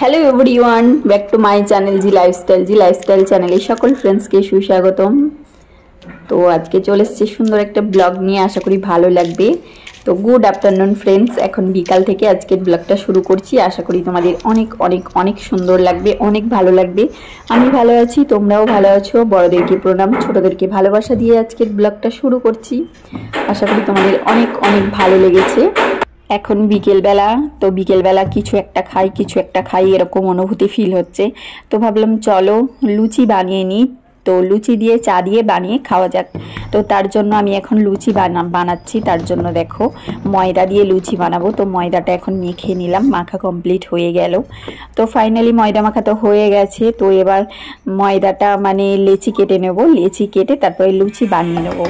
Hello everyone, back to my channel G lifestyle চ্যানেলে সকল ফ্রেন্ডসকে সুস্বাগতম। তো আজকে চলে এসেছি সুন্দর একটা ব্লগ নিয়ে, আশা করি ভালো লাগবে। তো গুড আফটারনুন ফ্রেন্ডস, এখন বিকাল থেকে আজকের ব্লগটা শুরু করছি। আশা করি তোমাদের অনেক অনেক অনেক সুন্দর লাগবে, অনেক ভালো লাগবে। আমি ভালো আছি, তোমরাও ভালো আছো। বড়দেরকে প্রণাম, ছোটদেরকে ভালোবাসা দিয়ে আজকের ব্লগটা শুরু করছি। আশা করি তোমাদের অনেক অনেক ভালো লেগেছে। এখন বিকেলবেলা, তো বিকেলবেলা কিছু একটা খাই এরকম অনুভূতি ফিল হচ্ছে। তো ভাবলাম চলো লুচি বানিয়ে নিই। তো লুচি দিয়ে চা দিয়ে বানিয়ে খাওয়া যাক। তো তার জন্য আমি এখন লুচি বানাচ্ছি। তার জন্য দেখো ময়দা দিয়ে লুচি বানাবো। তো ময়দাটা এখন মেখে নিলাম, মাখা কমপ্লিট হয়ে গেল। তো ফাইনালি ময়দা মাখা তো হয়ে গেছে। তো এবার ময়দাটা লেচি কেটে নেব, লেচি কেটে তারপরে লুচি বানিয়ে নেবো।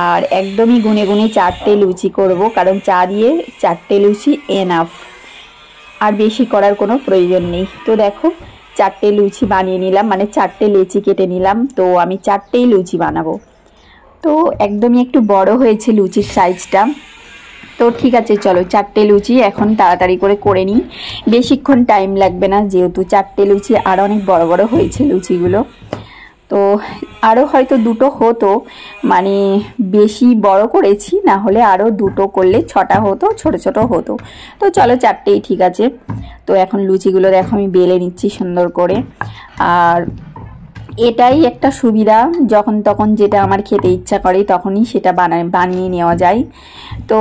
আর একদমই গুনে গুনে 4টে লুচি করব, কারণ চা দিয়ে 4টে লুচি এনাফ, আর বেশি করার কোনো প্রয়োজন নেই। তো দেখো 4টে লুচি বানিয়ে নিলাম, 4টে লেচি কেটে নিলাম। তো আমি 4টেই লুচি বানাবো। তো একদমই একটু বড় হয়েছে লুচির সাইজটা। তো ঠিক আছে, চলো 4টে লুচি এখন তাড়াতাড়ি করে নিই, বেশিক্ষণ টাইম লাগবে না, যেহেতু 4টে লুচি আর অনেক বড় বড় হয়েছে লুচিগুলো। তো আরও হয়তো 2টো হতো, বেশি বড় করেছি, না হলে আরও 2টো করলে 6টা হতো, ছোট ছোট হতো। তো চলো 4টেই ঠিক আছে। তো এখন লুচিগুলো দেখো আমি বেলে নিচ্ছি সুন্দর করে। আর এটাই একটা সুবিধা, যখন তখন যেটা আমার খেতে ইচ্ছা করে তখনই সেটা বানিয়ে নেওয়া যায়। তো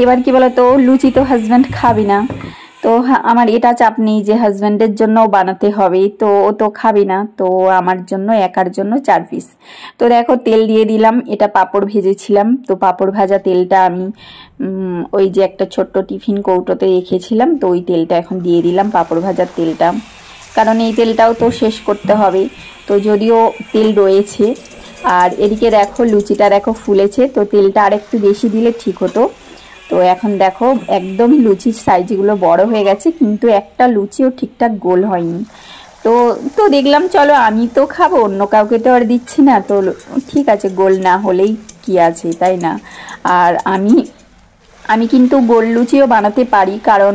এবার কি বলতো, লুচি তো হাজব্যান্ড খাবি না, তো আমার এটা চাপ নেই যে হাজব্যান্ডের জন্য বানাতে হবে, তো ও তো খাবি না, তো আমার জন্য একার জন্য 4 পিস। তো দেখো তেল দিয়ে দিলাম, এটা পাঁপড় ভেজেছিলাম। তো পাঁপড় ভাজা তেলটা আমি ওই যে একটা ছোট্ট টিফিন কৌটোতে রেখেছিলাম, তো ওই তেলটা এখন দিয়ে দিলাম, পাঁপড় ভাজার তেলটা, কারণ এই তেলটাও তো শেষ করতে হবে। তো যদিও তেল রয়েছে। আর এদিকে দেখো লুচিটা দেখো ফুলেছে, তো তেলটা আরেকটু বেশি দিলে ঠিক হতো। তো এখন দেখো একদমই লুচির সাইজগুলো বড় হয়ে গেছে, কিন্তু একটা লুচিও ঠিকঠাক গোল হয়নি। তো তো দেখলাম চলো আমি তো খাবো, অন্য কাউকে তো আর দিচ্ছি না, তো ঠিক আছে, গোল না হলেই কি আছে, তাই না? আর আমি কিন্তু গোল লুচিও বানাতে পারি, কারণ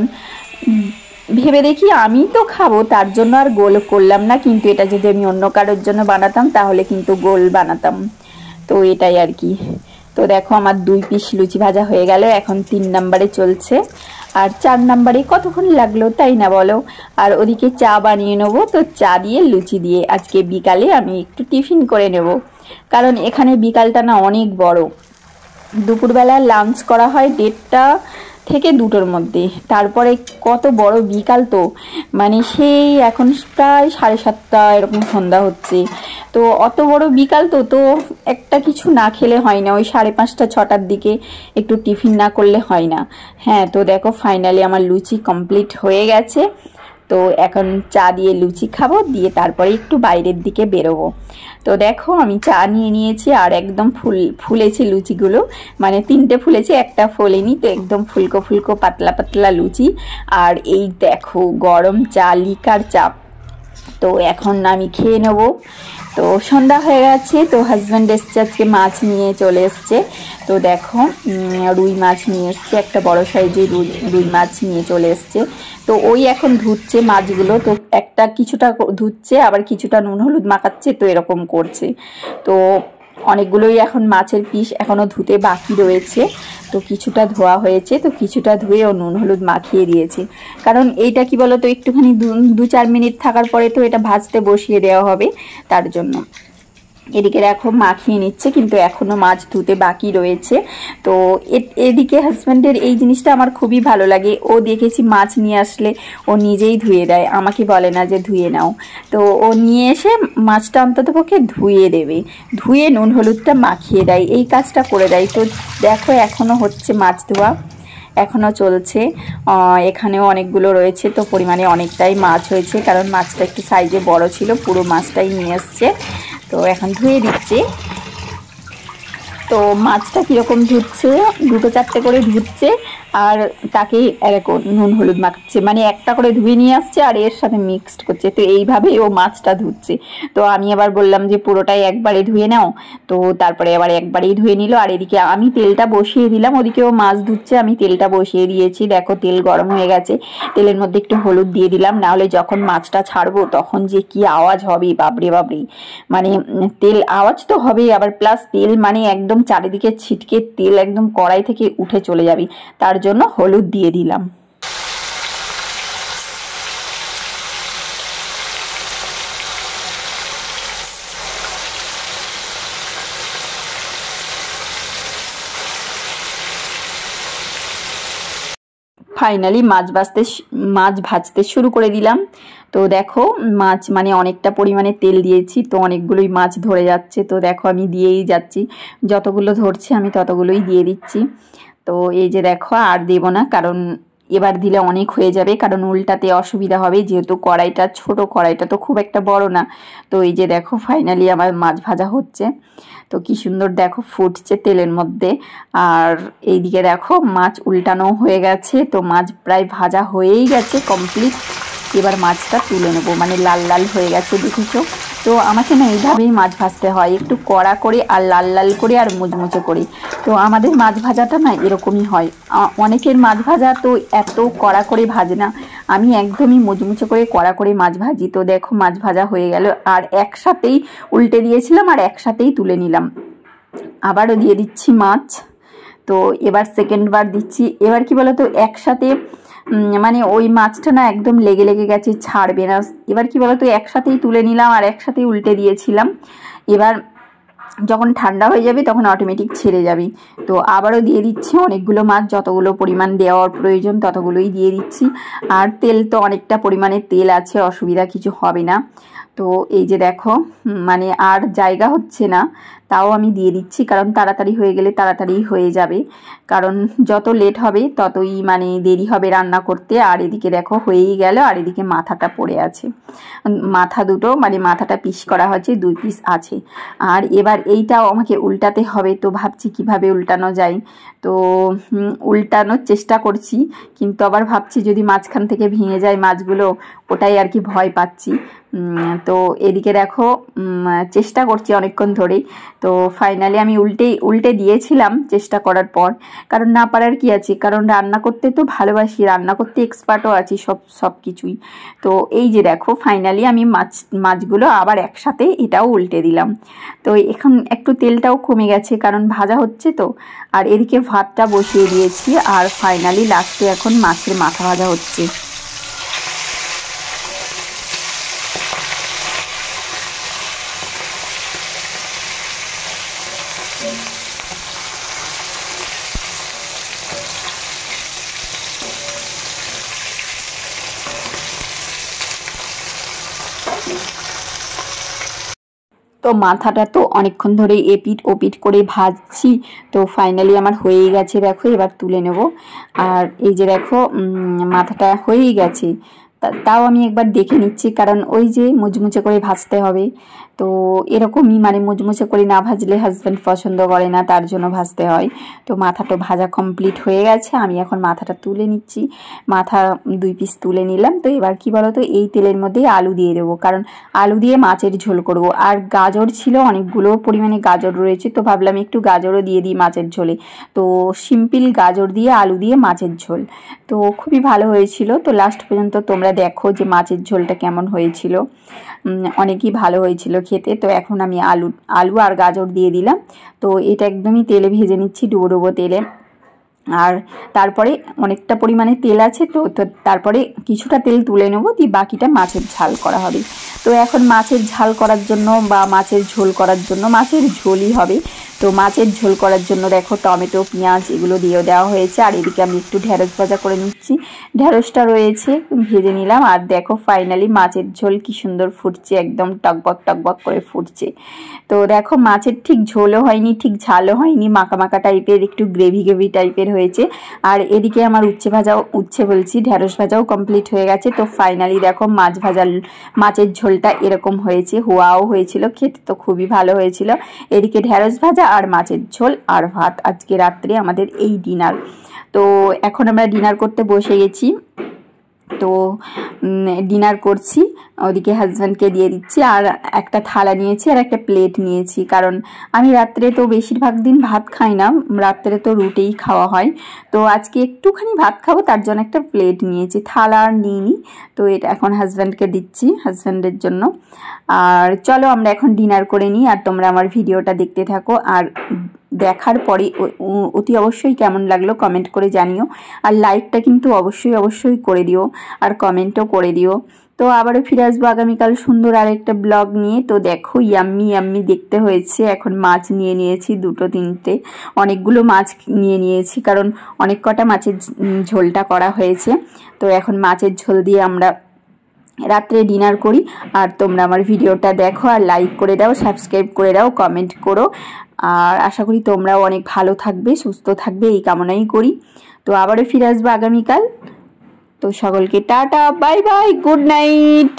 ভেবে দেখি আমি তো খাবো, তার জন্য আর গোল করলাম না। কিন্তু এটা যদি আমি অন্য কারোর জন্য বানাতাম তাহলে কিন্তু গোল বানাতাম। তো এটাই আর কি। তো দেখো আমার 2 পিস লুচি ভাজা হয়ে গেল, এখন 3 নম্বরে চলছে। আর 4 নম্বরে কতক্ষণ লাগলো, তাই না বলো? আর ওদিকে চা বানিয়ে নেবো। তো চা দিয়ে লুচি দিয়ে আজকে বিকালে আমি একটু টিফিন করে নেব, কারণ এখানে বিকালটা না অনেক বড়। দুপুরবেলা লাঞ্চ করা হয় 1:30 থেকে 2টোর মধ্যে, তারপরে কত বড় বিকাল। তো সেই এখন প্রায় 7:30 এরকম সন্ধ্যা হচ্ছে। তো অত বড় বিকাল, তো তো একটা কিছু না খেলে হয় না, ওই 5:30 6টার দিকে একটু টিফিন না করলে হয় না। হ্যাঁ, তো দেখো ফাইনালি আমার লুচি কমপ্লিট হয়ে গেছে। তো এখন চা দিয়ে লুচি খাবো, দিয়ে তারপরে একটু বাইরের দিকে বেরোবো। তো দেখো আমি চা নিয়ে নিয়েছি, আর একদম ফুলেছে লুচিগুলো, 3টে ফুলেছে, একটা ফোলেনি। তো একদম ফুলকো ফুলকো পাতলা পাতলা লুচি। আর এই দেখো গরম চা, লিকার চা। তো এখন আমি খেয়ে নেবো। তো সন্ধ্যা হয়ে গেছে। তো হাজব্যান্ড এসছে, আজকে মাছ নিয়ে চলে এসছে। তো দেখো রুই মাছ নিয়ে এসছে, একটা বড় সাইজের রুই মাছ নিয়ে চলে এসছে। তো ওই এখন ধুচ্ছে মাছগুলো। তো একটা কিছুটা ধুচ্ছে, আবার কিছুটা নুন হলুদ মাখাচ্ছে, তো এরকম করছে। তো অনেকগুলোই এখন মাছের পিস এখনো ধুতে বাকি রয়েছে। তো কিছুটা ধোয়া হয়েছে, তো কিছুটা ধুয়ে ও নুন হলুদ মাখিয়ে দিয়েছে, কারণ এইটা কি বলতো একটুখানি 2-4 মিনিট থাকার পরে তো এটা ভাজতে বসিয়ে দেওয়া হবে, তার জন্য। এদিকে দেখো মাখিয়ে নিচ্ছে, কিন্তু এখনো মাছ ধুতে বাকি রয়েছে। তো এদিকে হাজব্যান্ডের এই জিনিসটা আমার খুবই ভালো লাগে। ও দেখেছি মাছ নিয়ে আসলে ও নিজেই ধুয়ে দেয়, আমাকে বলে না যে ধুয়ে নাও। তো ও নিয়ে এসে মাছটা অন্ততপক্ষে ধুয়ে দেবে, ধুয়ে নুন হলুদটা মাখিয়ে দেয়, এই কাজটা করে দেয়। তো দেখো এখনো হচ্ছে মাছ ধোয়া, এখনও চলছে। এখানেও অনেকগুলো রয়েছে, তো পরিমাণে অনেকটাই মাছ হয়েছে, কারণ মাছটা একটু সাইজে বড় ছিল, পুরো মাছটাই নিয়ে এসছে। তো এখন ধুয়ে দিচ্ছে। তো মাছটা কীরকম ধুচ্ছে, 2-4টে করে ধুচ্ছে। আর তাকে এরকম নুন হলুদ মাখাচ্ছে, মানে একটা করে ধুয়ে নিয়ে আসছে আর এর সাথে মিক্সড করছে। তো এইভাবেই ও মাছটা ধুচ্ছে। তো আমি আবার বললাম যে পুরোটাই একবারে ধুয়ে নাও, তো তারপরে আবার একবারেই ধুয়ে নিল। আর এদিকে আমি তেলটা বসিয়ে দিলাম, ওদিকে ও মাছ ধুচ্ছে, আমি তেলটা বসিয়ে দিয়েছি। দেখো তেল গরম হয়ে গেছে, তেলের মধ্যে একটু হলুদ দিয়ে দিলাম, নাহলে যখন মাছটা ছাড়বো তখন যে কি আওয়াজ হবে বাবরে বাবরে, মানে তেল আওয়াজ তো হবেই, আবার প্লাস তেল মানে একদম চারিদিকে ছিটকে তেল একদম কড়াই থেকে উঠে চলে যাবে, তার জন্য হলুদ দিয়ে দিলাম। ফাইনালি মাছ ভাজতে শুরু করে দিলাম। তো দেখো মাছ মানে অনেকটা পরিমাণে তেল দিয়েছি, তো অনেকগুলোই মাছ ধরে যাচ্ছে। তো দেখো আমি দিয়েই যাচ্ছি, যতগুলো ধরছে আমি ততগুলোই দিয়ে দিচ্ছি। তো এই যে দেখো আর দেব না, কারণ এবার দিলে অনেক হয়ে যাবে, কারণ উল্টাতে অসুবিধা হবে, যেহেতু কড়াইটা ছোট, কড়াইটা তো খুব একটা বড় না। তো এই যে দেখো ফাইনালি আমার মাছ ভাজা হচ্ছে, তো কি সুন্দর দেখো ফুটছে তেলের মধ্যে। আর এইদিকে দেখো মাছ উল্টানো হয়ে গেছে, তো মাছ প্রায় ভাজা হয়েই গেছে কমপ্লিট। এবার মাছটা তুলে নেবো, মানে লাল লাল হয়ে গেছে দেখেছো। তো আমাকে না এইভাবেই মাছ ভাজতে হয়, একটু কড়া করে আর লাল লাল করে আর মুচমুচে করে। তো আমাদের মাছ ভাজাটা না এরকমই হয়, অনেকের মাছ ভাজা তো এত কড়া করে ভাজে না, আমি একদমই মুচমুচে করে কড়া করে মাছ ভাজি। তো দেখো মাছ ভাজা হয়ে গেল, আর একসাথেই উল্টে দিয়েছিলাম আর একসাথেই তুলে নিলাম। আবারও দিয়ে দিচ্ছি মাছ, তো এবার সেকেন্ড বার দিচ্ছি। এবার কি বলতো একসাথে মানে ওই মাছটা না একদম লেগে লেগে গেছে, ছাড়বে না। এবার কি বলতো একসাথেই তুলে নিলাম আর একসাথেই উল্টে দিয়েছিলাম। এবার যখন ঠান্ডা হয়ে যাবে তখন অটোমেটিক ছেড়ে যাবে। তো আবারও দিয়ে দিচ্ছি অনেকগুলো মাছ, যতগুলো পরিমাণ দেওয়ার প্রয়োজন ততগুলোই দিয়ে দিচ্ছি। আর তেল তো অনেকটা পরিমাণে তেল আছে, অসুবিধা কিছু হবে না। তো এই যে দেখো মানে আর জায়গা হচ্ছে না, তাও আমি দিয়ে দিচ্ছি, কারণ তাড়াতাড়ি হয়ে গেলে তাড়াতাড়ি হয়ে যাবে, কারণ যত লেট হবে ততই মানে দেরি হবে রান্না করতে। আর এদিকে দেখো হয়েই গেল, আর এদিকে মাথাটা পড়ে আছে, মাথা দুটো মানে মাথাটা পিস করা হয়েছে, 2 পিস আছে। আর এবার এইটাও আমাকে উল্টাতে হবে, তো ভাবছি কিভাবে উল্টানো যায়। তো উল্টানোর চেষ্টা করছি, কিন্তু আবার ভাবছি যদি মাঝখান থেকে ভেঙে যায় মাছগুলো, ওটাই আর কি ভয় পাচ্ছি। তো এদিকে দেখো চেষ্টা করছি অনেকক্ষণ ধরেই। তো ফাইনালি আমি উল্টে দিয়েছিলাম চেষ্টা করার পর, কারণ না পারার কি আছে, কারণ রান্না করতে তো ভালোবাসি, রান্না করতে এক্সপার্টও আছি সব কিছুই। তো এই যে দেখো ফাইনালি আমি মাছগুলো আবার একসাথে এটাও উল্টে দিলাম। তো এখন একটু তেলটাও কমে গেছে, কারণ ভাজা হচ্ছে তো। আর এদিকে ভাতটা বসিয়ে দিয়েছি, আর ফাইনালি লাস্টে এখন মাছের মাথা ভাজা হচ্ছে। তো মাথাটা তো অনেকক্ষণ ধরে এপিট ওপিট করে ভাজছি, তো ফাইনালি আমার হয়েই গেছে দেখো, এবার তুলে নেব। আর এই যে দেখো মাথাটা হয়েই গেছে, তাও আমি একবার দেখে নিচ্ছি, কারণ ওই যে মুচমুচে করে ভাজতে হবে। তো এরকমই মানে মুচমুচে করে না ভাজলে হাজব্যান্ড পছন্দ করে না, তার জন্য ভাজতে হয়। তো মাথাটা ভাজা কমপ্লিট হয়ে গেছে, আমি এখন মাথাটা তুলে নিচ্ছি। মাথা 2 পিস তুলে নিলাম। তো এবার কি বলতো এই তেলের মধ্যেই আলু দিয়ে দেবো, কারণ আলু দিয়ে মাছের ঝোল করব। আর গাজর ছিল অনেকগুলো পরিমাণে গাজর রয়েছে, তো ভাবলাম একটু গাজরও দিয়ে দিই মাছের ঝোলে। তো সিম্পল গাজর দিয়ে আলু দিয়ে মাছের ঝোল, তো খুবই ভালো হয়েছিল। তো লাস্ট পর্যন্ত তোমরা দেখো যে মাছের ঝোলটা কেমন হয়েছিল, অনেকই ভালো হয়েছিল খেতে। তো এখন আমি আলু আর গাজর দিয়ে দিলাম। তো এটা একদমই তেলে ভেজে নিচ্ছি, ডুবো ডুবো তেলে। আর তারপরে অনেকটা পরিমাণে তেল আছে, তো তারপরে কিছুটা তেল তুলে নেবো, দিয়ে বাকিটা মাছের ঝাল করা হবে। তো এখন মাছের ঝাল করার জন্য বা মাছের ঝোল করার জন্য, মাছের ঝোলই হবে। তো মাছের ঝোল করার জন্য দেখো টমেটো পেঁয়াজ এগুলো দিয়েও দেওয়া হয়েছে। আর এদিকে আমি একটু ঢেঁড়স ভাজা করে নিচ্ছি, ঢেঁড়সটা রয়েছে ভেজে নিলাম। আর দেখো ফাইনালি মাছের ঝোল কি সুন্দর ফুটছে, একদম টকবক টকবক করে ফুটছে। তো দেখো মাছের ঠিক ঝোলও হয়নি, ঠিক ঝালও হয়নি, মাখা মাখা টাইপের, একটু গ্রেভি গ্রেভি টাইপের হয়েছে। আর এদিকে আমার ঢেঁড়স ভাজাও কমপ্লিট হয়ে গেছে। তো ফাইনালি দেখো মাছের ঝোলটা এরকম হয়েছে, হওয়াও হয়েছিল, খেতে তো খুবই ভালো হয়েছিল। এদিকে ঢেঁড়স ভাজা আর মাছের ঝোল আর ভাত, আজকে রাত্রে আমাদের এই ডিনার। তো এখন আমরা ডিনার করতে বসে গেছি। তো ডিনার করছি, ওদিকে হাজব্যান্ডকে দিয়ে দিচ্ছি। আর একটা থালা নিয়েছি আর একটা প্লেট নিয়েছি, কারণ আমি রাত্রে তো বেশিরভাগ দিন ভাত খাই না, রাত্রে তো রুটিই খাওয়া হয়। তো আজকে একটুখানি ভাত খাবো, তার জন্য একটা প্লেট নিয়েছি, থালা আর নিইনি। তো এটা এখন হাজব্যান্ডকে দিচ্ছি, হাজব্যান্ডের জন্য। আর চলো আমরা এখন ডিনার করে নিই, আর তোমরা আমার ভিডিওটা দেখতে থাকো। আর দেখার পরে অতি অবশ্যই কেমন লাগলো কমেন্ট করে জানিও। আর লাইকটা কিন্তু অবশ্যই করে দিও, আর কমেন্টও করে দিও। তো আবারও ফিরে আসবো আগামীকাল সুন্দর আরেকটা ব্লগ নিয়ে। তো দেখো ইয়াম্মি দেখতে হয়েছে। এখন মাছ নিয়ে নিয়েছি, 2-3টে, অনেকগুলো মাছ নিয়ে নিয়েছি, কারণ অনেক কটা মাছের ঝোলটা করা হয়েছে। তো এখন মাছের ঝোল দিয়ে আমরা রাত্রে ডিনার করি। আর তোমরা আমার ভিডিওটা দেখো, আর লাইক করে দাও, সাবস্ক্রাইব করে দাও, কমেন্ট করো। আর আশা করি তোমরাও অনেক ভালো থাকবে, সুস্থ থাকবে, এই কামনাই করি। তো আবারও ফিরে আসবো আগামীকাল। তো সকলকে tata, bye bye, good night.